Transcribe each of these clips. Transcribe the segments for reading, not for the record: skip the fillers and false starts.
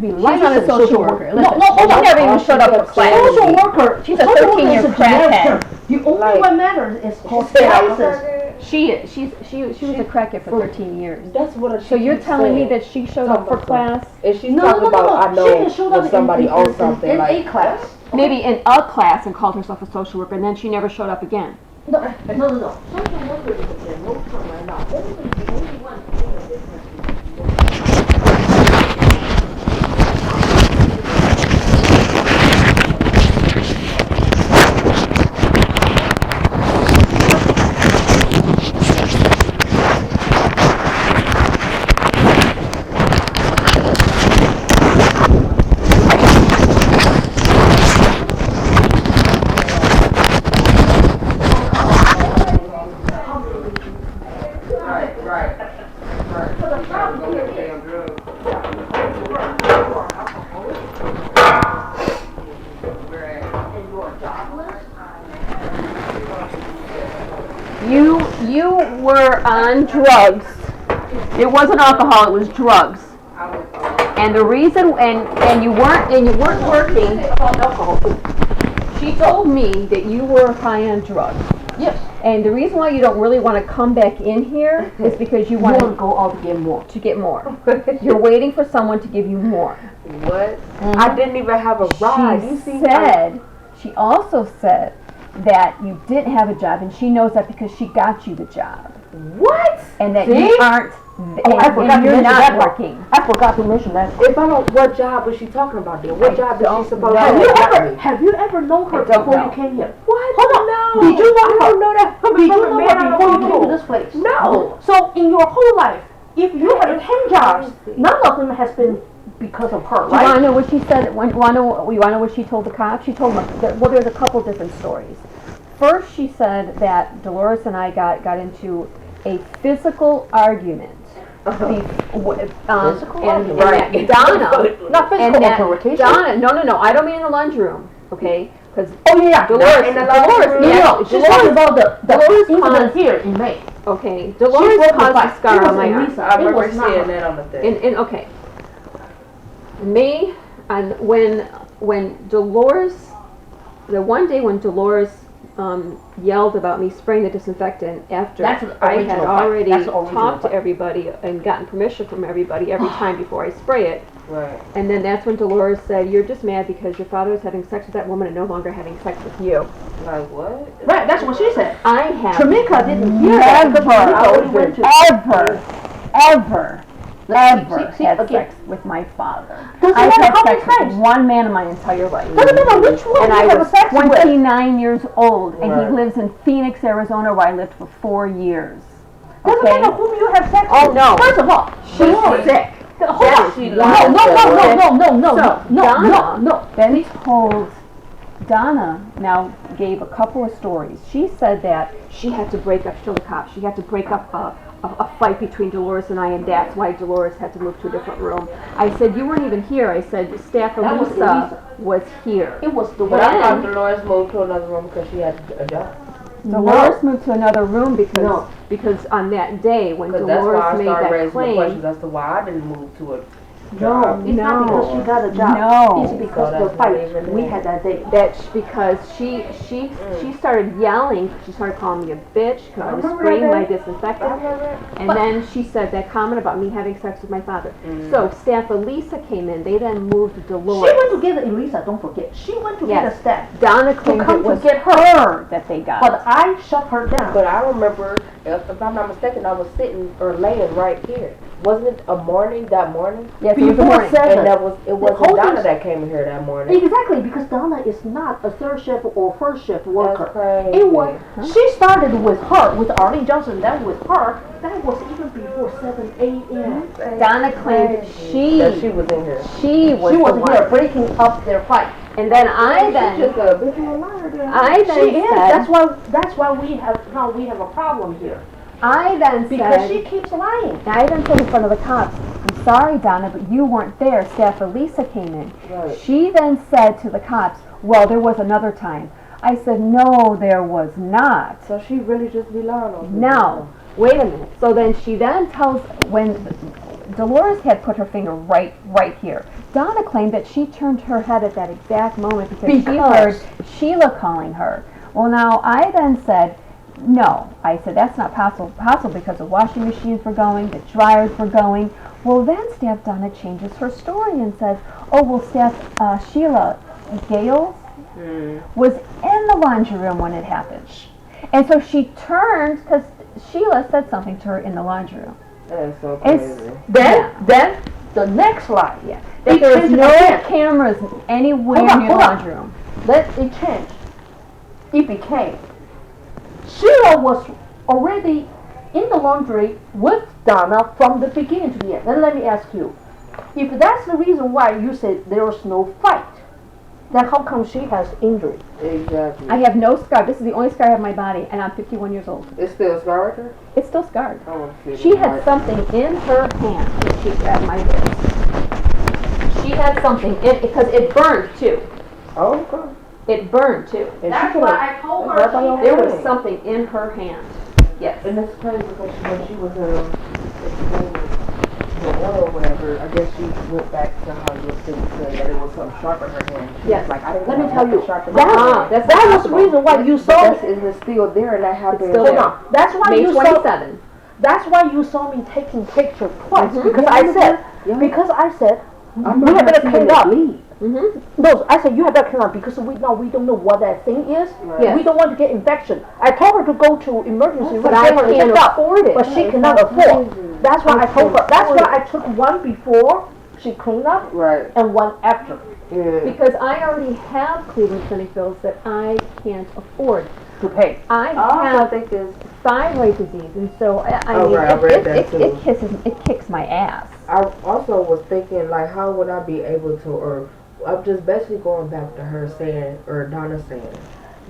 She's not a social worker. No, hold on. She never even showed up for class. Social worker. She's a 13-year crackhead. The only one matters is called license. She was a crackhead for 13 years. That's what. So you're telling me that she showed up for class? If she's talking about, I know when somebody owns something in like a class. Maybe in a class and called herself a social worker, and then she never showed up again. No. Social worker is a no term right now. Only the only one doing a business. You were on drugs. It wasn't alcohol, it was drugs. And the reason, and you weren't working. She told me that you were high on drugs. Yes. And the reason why you don't really want to come back in here is because you want to go out to get more. You're waiting for someone to give you more. What? I didn't even have a ride. She also said that you didn't have a job, and she knows that because she got you the job. What? And that you aren't. And you're not working. I forgot to mention that. If I don't, what job was she talking about then? What job is she supposed to have? Have you ever known her before you came here? What? Hold on. No. Did you know her? I don't know that. Did you know her before you came to this place? No. So in your whole life, if you had 10 jobs, none of them has been because of her, right? Do you want to know what she said? You want to know what she told the cops? She told them, well, there's a couple different stories. First, she said that Dolores and I got into a physical argument. Physical and right. Donna, not physical altercation. Donna, no, I don't mean in the lunchroom, okay? Because Dolores, in the lunchroom. she's talking about the incident here in May. Okay, Dolores caused a scar on my arm. I remember seeing that on the thing. Okay. Me, and when Dolores, the one day when Dolores yelled about me spraying the disinfectant after I had already talked to everybody and gotten permission from everybody every time before I spray it. Right. And then that's when Dolores said, "You're just mad because your father was having sex with that woman and no longer having sex with you." Like what? Right, that's what she said. I have Tramika didn't hear that. Ever had sex with my father. I've had sex with one man in my entire life. Doesn't matter which one and you I have was sex with. 29 years old, and he lives in Phoenix, Arizona, where I lived for 4 years. Doesn't matter whom you have sex with. Oh no! First of all, she's sick. No. Then told Donna now gave a couple of stories. She said that she had to break up. She told the cops she had to break up a fight between Dolores and I, and that's why Dolores had to move to a different room. I said, you weren't even here. I said, staff Elisa was here. It was the But I thought Dolores moved to another room because she had a job. Dolores moved to another room because on that day when Dolores made that claim. Questions as to why I didn't move to it. No, it's not because she got a job. No. It's because of the fight we had that day. That's because she started yelling. She started calling me a bitch because I was spraying my disinfectant. And then she said that comment about me having sex with my father. So staff Elisa came in. They then moved Dolores. She went to get Elisa, don't forget. She went to get a staff. Donna claimed it was get her that they got. But I shut her down. But I remember, if I'm not mistaken, I was sitting or laying right here. Wasn't it that morning? Yes, it was the morning. And it wasn't Donna that came here that morning. Exactly, because Donna is not a third shift or first shift worker. That's crazy. It was, she started with her, with Arlene Johnson, then with her. That was even before 7 a.m. Donna claimed that she was in here. She was here breaking up their fight. And then I then she is. That's why we have a problem here. I then because she keeps lying. I then said in front of the cops, I'm sorry, Donna, but you weren't there. Staff Elisa came in. Right. She then said to the cops, well, there was another time. I said, no, there was not. So she really just be lying on me. Now, wait a minute. So then she then tells, when Dolores had put her finger right here. Donna claimed that she turned her head at that exact moment because she heard Sheila calling her. Well, now, I then said, no. I said, that's not possible because the washing machines were going, the dryers were going. Well, then Staff Donna changes her story and says, oh, well, Staff Sheila Gales was in the laundry room when it happened. And so she turned because Sheila said something to her in the laundry room. That's so crazy. Then the next slide. Yeah. That there was no cameras anywhere near the laundry room. Then it changed. It became Sheila was already in the laundry with Donna from the beginning to the end. Then let me ask you, if that's the reason why you said there was no fight, then how come she has injury? Exactly. I have no scar. This is the only scar I have on my body, and I'm 51 years old. It's still scarred her? It's still scarred. Oh, she had something in her hand when she grabbed my wrist. She had something in because it burned too. Oh, okay. It burned too. And That's why I told her there was something in her hand. Yes. And that's crazy because when she was the oil or whatever, I guess she went back to how you were saying that it was something sharp in her hand. Yes. Like, I didn't Let me know tell you, that was the reason why you saw me. Is it still there and that happened? It's still there. No, that's why May you 27. That's why you saw me taking pictures twice because I said you had better clean up. No, I said you had better clean up because we don't know what that thing is. Right. Yes. We don't want to get infection. I told her to go to emergency room, But I can't afford it. but she cannot afford. That's why I told her. That's why I took one before she cleaned up Right. and one after. Yeah. Because I already have Cleveland Clinic bills that I can't afford To pay. I have thyroid disease, and so I mean, right, I read that too. it kicks my ass. I also was thinking, like, how would I be able to, or I'm just basically going back to her saying, or Donna saying,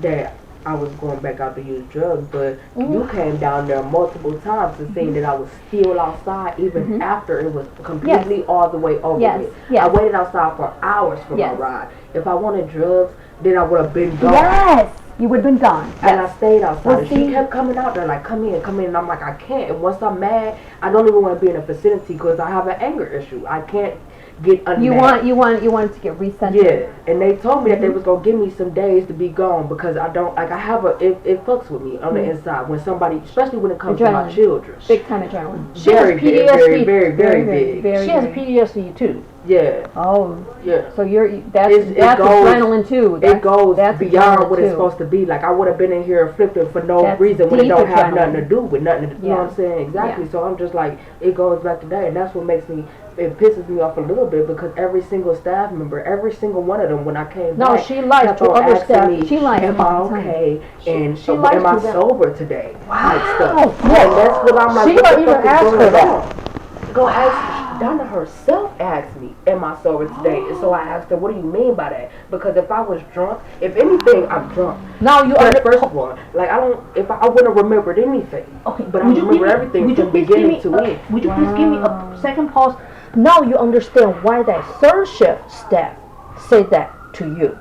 that I was going back out to use drugs, but you came down there multiple times to see that I was still outside, even after it was completely all the way over with. Yes. I waited outside for hours for my ride. If I wanted drugs, then I would have been gone. Yes, you would have been gone. And I stayed outside. Well, and she kept coming out there like, come in. And I'm like, I can't. And once I'm mad, I don't even want to be in a vicinity because I have an anger issue. I can't get unmad. You wanted to get recentered. Yeah. And they told me that they was going to give me some days to be gone because I don't, like, I have it fucks with me on the inside when somebody, especially when it comes to my children. Big time adrenaline. She has PTSD. Very big. She has PTSD too. Yeah. Oh. Yeah. So that's adrenaline too. It goes that's beyond what it's supposed to be. Like, I would have been in here afflicted for no reason when it don't have nothing to do with nothing. You know what I'm saying? Exactly. So I'm just like, it goes back to that, and that's what makes me. It pisses me off a little bit because every single staff member, every single one of them, when I came back, she lies to other staff. She lies. Am I okay? And she lies am I to them. sober today? Wow. Like stuff. Yeah, and that's what I'm like. She don't even ask her that. Go ask. Donna herself asked me, am I sober today? And so I asked her, what do you mean by that? Because if I was drunk, if anything, I'm drunk. Now you are first of all, like I wouldn't have remembered anything. Okay, but I remember everything from beginning to end. Would you please give me a second pause? Now you understand why that third shift staff said that to you.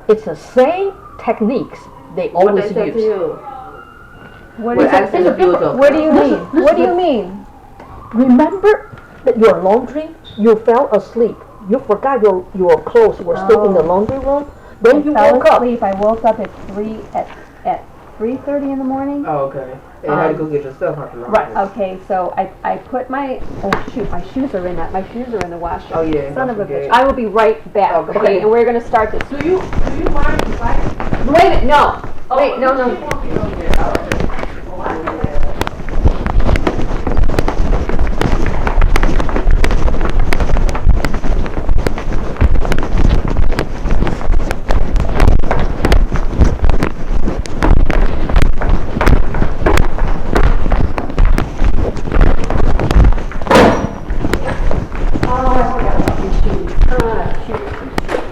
It's the same techniques they always use. What do you mean? What do you mean? Remember that your laundry, you fell asleep. You forgot your clothes were still in the laundry room. Then you woke up. I woke up at 3:30 in the morning. Oh, okay. And had to go get yourself out the laundry. Right. Okay. So I put my my shoes are in the washer. Oh yeah. Son of a bitch. I will be right back. Okay. And we're gonna start this. Do you mind if I? Wait a minute. No. Wait. No.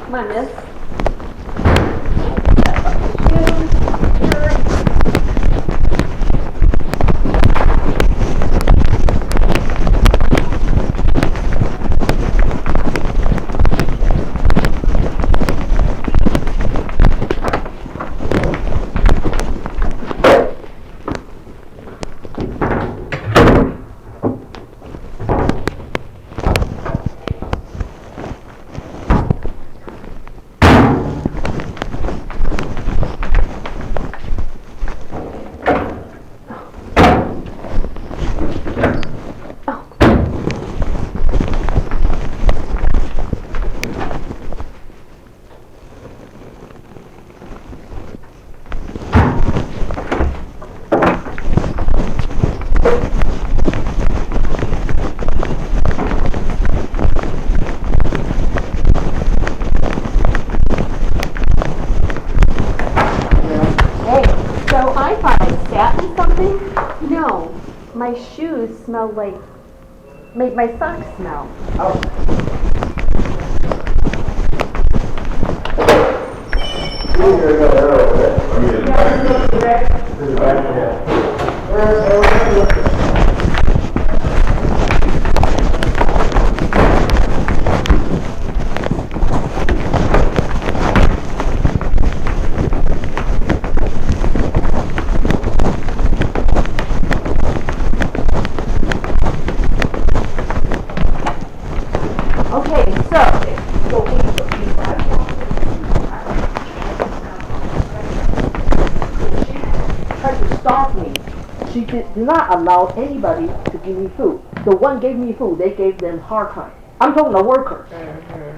Come on, miss. my shoes smelled like, made my socks smell. Oh. Okay, so Tried to stop me. She did not allow anybody to give me food. The one gave me food, they gave them hard time. I'm talking the workers.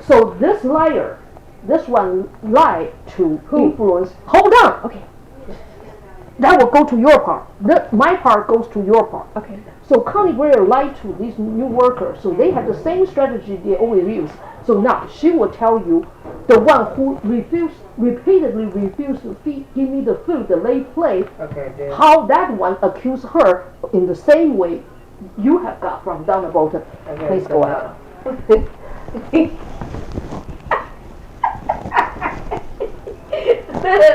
So this liar, this one lied to influence. Hold on. okay, That will go to your part. My part goes to your part. okay. So Connie Greer lied to these new workers. So they have the same strategy they always use. So now she will tell you, the one who repeatedly refused to give me the food, the late plate, Okay, then. how that one accused her in the same way you have got from Donna Bolton. Okay, Please so go now- ahead.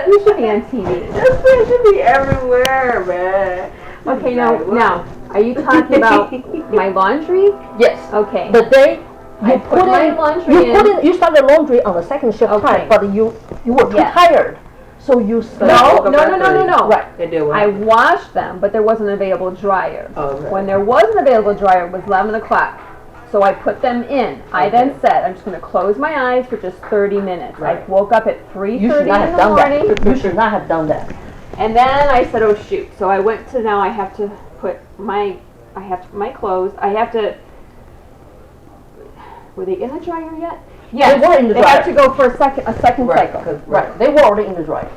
You should be on TV. This thing should be everywhere, man. Okay, now, are you talking about my laundry? Yes. Okay. The day I you put my laundry you started laundry on the second shift Okay. time, but you were too Yes. tired, so you So No, you no, woke up no, at no, no, 3. no. Right. They did what? I washed them, but there wasn't an available dryer. Okay. When there was an available dryer, it was 11 o'clock. So I put them in. I then said, I'm just going to close my eyes for just 30 minutes. Right. I woke up at You 3:30 should not in have the done morning. that. You should not have done that. And then I said, oh shoot. So I went to, now I have to put my clothes, I have to, were they in the dryer yet? Yes, They were in the they had to dryer. go for a second Right, cycle. 'cause- Right. They were already in the dryer.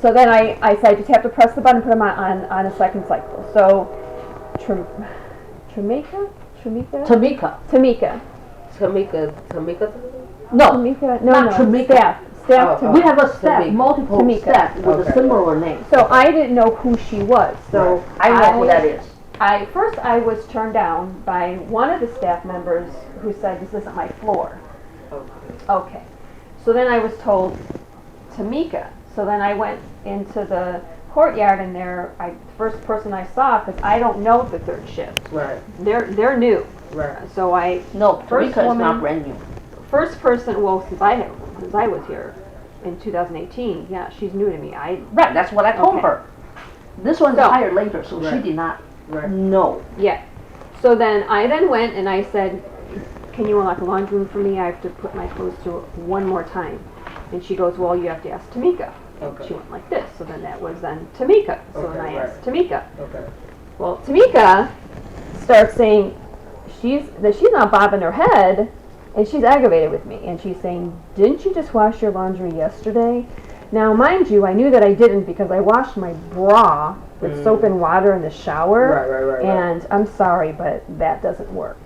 So then I said, I just have to press the button and put them on a second cycle. So, Tamika? Tamika. No, Tamika? not No. Tamika. Staff Oh, We Tamika. have a staff, Tamika. multiple Tamika. staff with a Okay. similar name. So I didn't know who she was. So I know who that is. First I was turned down by one of the staff members who said, this isn't my floor. Okay. So then I was told Tamika. So then I went into the courtyard and first person I saw, because I don't know the third shift. Right, They're new. right. So No, First Tamika is woman- not brand new. first person, well, since I was here in 2018, yeah, she's new to me. Right, that's what I told Okay. her. This one's So- hired later, so she Right. did not Right. know. Yeah. So then I went and I said, can you unlock the laundry room for me? I have to put my clothes to it one more time. And she goes, well, you have to ask Tamika. And Okay. she went like this. So then that was then Tamika. So then Okay, I right. asked Tamika. Okay. Well, Tamika starts saying she's not bobbing her head, and she's aggravated with me. And she's saying, didn't you just wash your laundry yesterday? Now, mind you, I knew that I didn't because I washed my bra with soap and water in the shower. Right. And I'm sorry, but that doesn't work.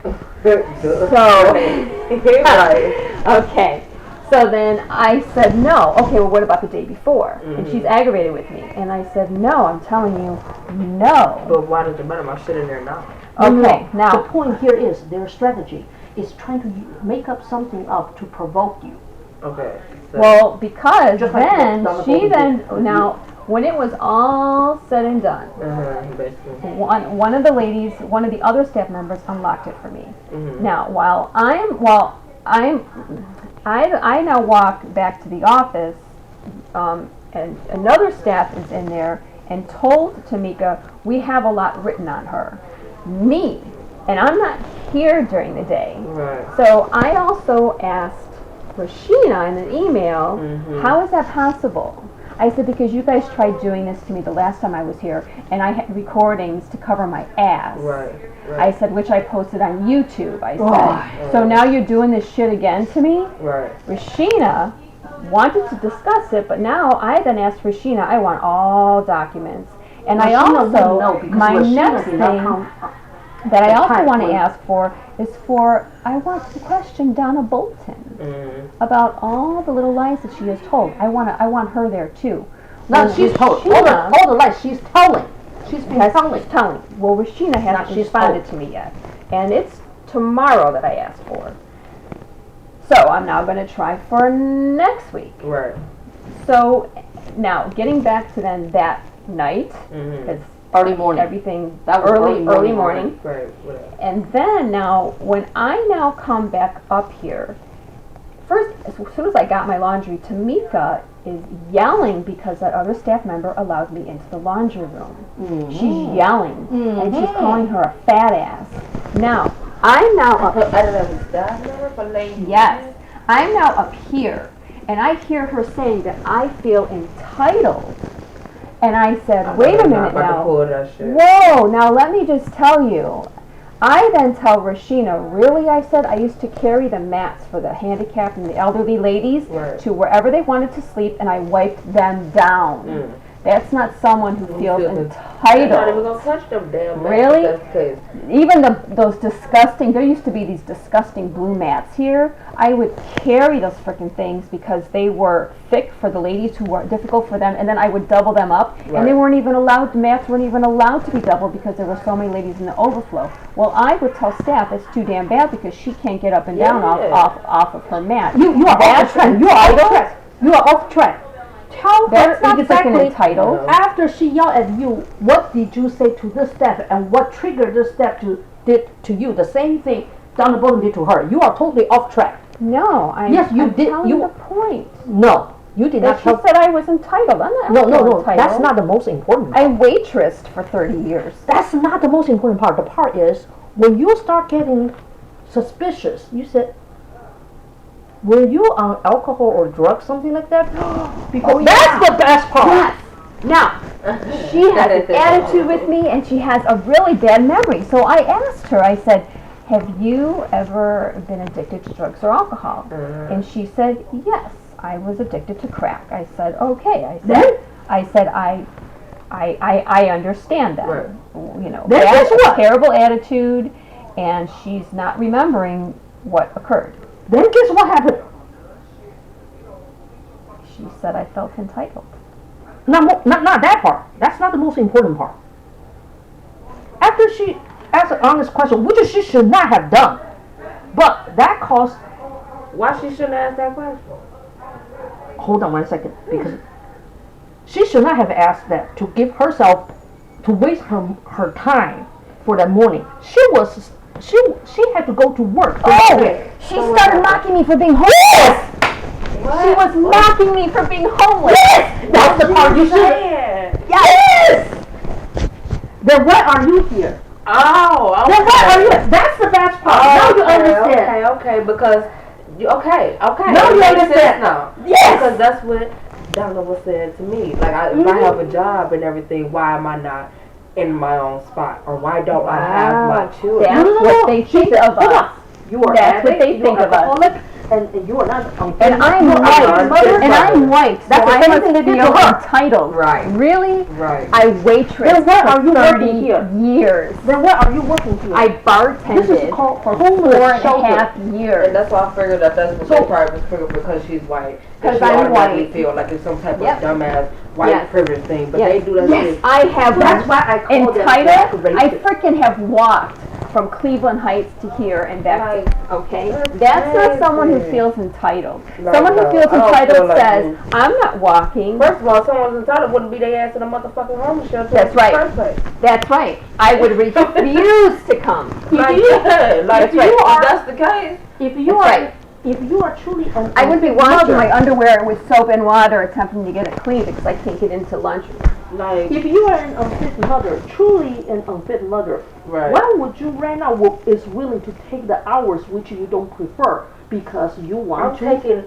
So, right. Okay. So then I said no. Okay, well, what about the day before? And she's aggravated with me. And I said, no, I'm telling you, no. But why does it matter? My shit in there now. Okay, The now, point here is their strategy is trying to make up something up to provoke you. Okay. So, well, because Just like then, Donna she Bolton then, did. now, when it was all said and done, basically. one of the ladies, one of the other staff members unlocked it for me. Mhm. Now, I now walk back to the office, and another staff is in there and told Tamika, we have a lot written on her. Me. And I'm not here during the day. Right. So I also asked Rashina in an email, Mhm. how is that possible? I said, because you guys tried doing this to me the last time I was here, and I had recordings to cover my ass. Right. I said, which I posted on YouTube. I said, Oh. so now you're doing this shit again to me? Right. Rashina wanted to discuss it, but now I then asked Rashina, I want all documents. And I Rashina also, wouldn't know because my Rashina next did not thing come- that I the also time want to when- ask for is I want to question Donna Bolton about all the little lies that she has told. I want her there too. No, When she's told. Rashina- All the lies she's telling. She's been telling. She's telling. Well, Rashina hasn't she's responded to me yet. And it's tomorrow that I asked for. So I'm now going to try for next week. Right. So now, getting back to then that night, because Early morning. everything, That was early morning. Right. Whatever. And then now, when I now come back up here, first, as soon as I got my laundry, Tamika is yelling because that other staff member allowed me into the laundry room. She's yelling, and she's calling her a fat ass. Now, I'm now up. Yes, I'm now up here, and I hear her saying that I feel entitled. And I said, wait a minute now. Whoa, now let me just tell you. I then tell Rashina, really, I said, I used to carry the mats for the handicapped and the elderly ladies to wherever they wanted to sleep, and I wiped them down. That's not someone who feels entitled. Not even gonna touch them damn mats. Really? That's the case. Even those disgusting, there used to be these disgusting blue mats here. I would carry those freaking things because they were thick for the ladies who were difficult for them, and then I would double them up, and they weren't even allowed, the mats weren't even allowed to be doubled because there were so many ladies in the overflow. Well, I would tell staff it's too damn bad because she can't get up and down off of her mat. You are off track. You are off track. You are off track. Tell That's her not exactly freaking entitled. after she yelled at you, what did you say to this staff and what triggered this staff did to you? The same thing Donna Bowden did to her. You are totally off track. No, I'm telling you the point. No, you did not She tell. said I was entitled. I'm not No. entitled. That's not the most important part. I waitressed for 30 years. That's not the most important part. The part is when you start getting suspicious, you said, were you on alcohol or drugs, something like that? Because that's the best part. Yes. Now, she has an attitude with me, and she has a really bad memory. So I asked her, I said, have you ever been addicted to drugs or alcohol? And she said, yes, I was addicted to crack. I said, okay. I said, I understand that. Right. You know, Then that's guess a what? terrible attitude, and she's not remembering what occurred. Then guess what happened? She said I felt entitled. Not that part. That's not the most important part. After she asked an honest question, which she should not have done, but that caused. Why she shouldn't ask that question? Hold on 1 second, because she should not have asked that to give herself to waste her time for that morning. She had to go to work. She started mocking me for being homeless. She was mocking me for being homeless. Yes! That's the part you said. Yes! Then why are you here? Oh, okay. Then why are you? That's the best part. Now you understand. Okay, because okay. Now you It makes understand. sense now. Yes! Because that's what Donna was saying to me. Like, if I have a job and everything, why am I not in my own spot? Or why don't I have my children? That's what they think of us. You are That's what they think of us. And you are not. And I'm white. And I'm white. So That's the I same must thing they did feel to her. entitled. Right. Really? Right. I waitressed Then why are for you 30 working here? years. Then where are you working here? I This is bartended called for homeless 4.5 And years. that's why I figured that's what So- they probably was figured because she's white. 'Cause She I'm automatically white. feel like it's some type Yep. of dumbass white Yes. privilege thing. But Yes. they do that Yes, shit. I have That's why I call them entitled. black I racist. freaking have walked from Cleveland Heights to here and back. Like, Okay, that's that's not someone who crazy. feels entitled. No, Someone who no, feels I don't entitled feel like says, you. "I'm not walking." First of all, someone's entitled wouldn't be their ass in a motherfucking homeless shelter. That's in the right. first place. That's right. I would refuse to come. Like, you- yeah, like if you are- if that's the case. If you That's are, right. if you are truly an I would be unfit washing mother, my underwear with soap and water, attempting to get it clean because I can't get into lunch. Like, if you are an unfit mother, truly an unfit mother, right. why would you right now is willing to take the hours which you don't prefer because you I'm want to? taking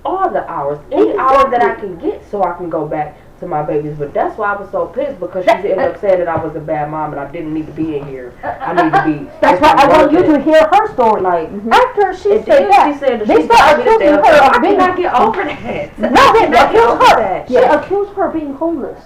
all the hours, any hour that I can get, so I can go back to my babies. But that's why I was so pissed because she ended up saying that I was a bad mom and I didn't need to be in here. I need to be. That's why I want you to hear her story. Like, After she and said then that, she said that they she start told me to accusing stay her upset. of I being. cannot get over that. No, they I accused over her. that. They Yeah. accused her being homeless.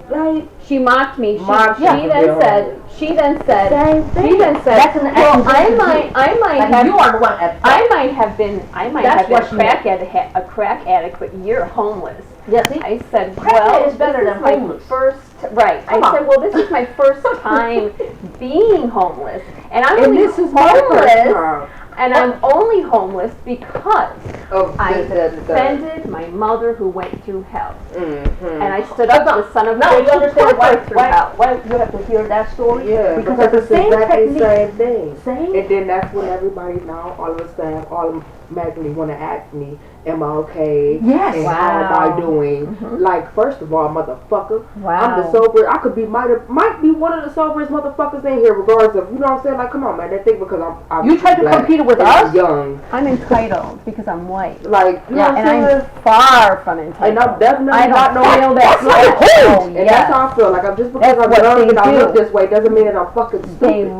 Like, She mocked me. Mocked She you for then being said. homeless. She then said. Same thing. She then said. That's an Well, accusation I might Like have. you are the one at I might have been That's a what she crack addict, a crack addict, but you're homeless. Yeah, see? I said, Pregnant well, is better this than is my homeless. first, right. Come I on. said, well, this is my first time being homeless. And I'm And only this is my first homeless. time. And I'm only homeless because Of I the- defended my mother who went through hell. Mm-hmm. And I stood up to the son of a Now bitch you who understand put her through hell. why you have to hear that story? Yeah, because because of the it's same exactly the technique. same thing. Same. And then that's when everybody now all of a sudden automatically want to ask me, am I okay? Yes. And how am Wow. I doing? Like, first of all, motherfucker, I'm the Wow. sober. I could be might be one of the soberest motherfuckers in here, regardless of, you know what I'm saying? Like, come on, man. They think because I'm You tried to black compete with and us? young. I'm entitled because I'm white. Like, you know what And I'm saying? I'm far from entitled. And I'm definitely I don't not no feel that that's like way. hood. Oh, And yes. that's how I feel. Like, I'm just because That's I'm what young they and I look do. this way doesn't mean that I'm fucking They stupid.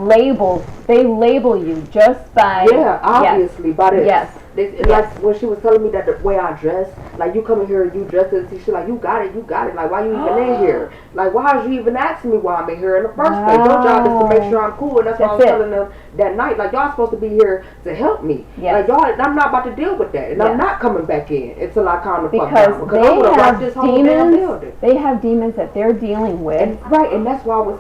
label you just by Yeah, obviously, by this. Yes. It's like when she was telling me that the way I dress, like you come in here and you dress it, she's like, you got it. Like, why you even in here? Like, why is you even asking me why I'm in here in the first place? Your job is to make sure I'm cool, and that's why I was That's it. telling them that night, like, y'all supposed to be here to help me. Yes. Like, y'all, I'm not about to deal with that, and Yes. I'm not coming back in until I calm the fuck because down. Because I would have they rocked this have whole damn demons. building. They have demons that they're dealing with. And right, and that's why I was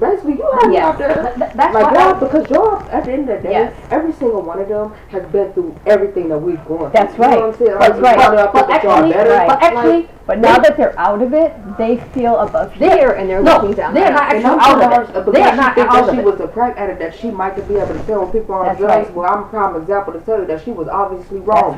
basically you have me Yes. out there. That's Like why y'all, because y'all, at the end of the day, Yes. every single one of them has been through everything that we've gone through. That's You know right. what I'm saying? That's right. Y'all But think that y'all actually- better. right. But actually, But now that they're out of it, they feel above here and they're no, looking down. they're not And actually I'm out telling of her it. because They are she not think out that of she it. was a crack addict, that she might could be able to tell when people are on That's drugs. right. Well, I'm a prime example to tell you that she was obviously That's wrong.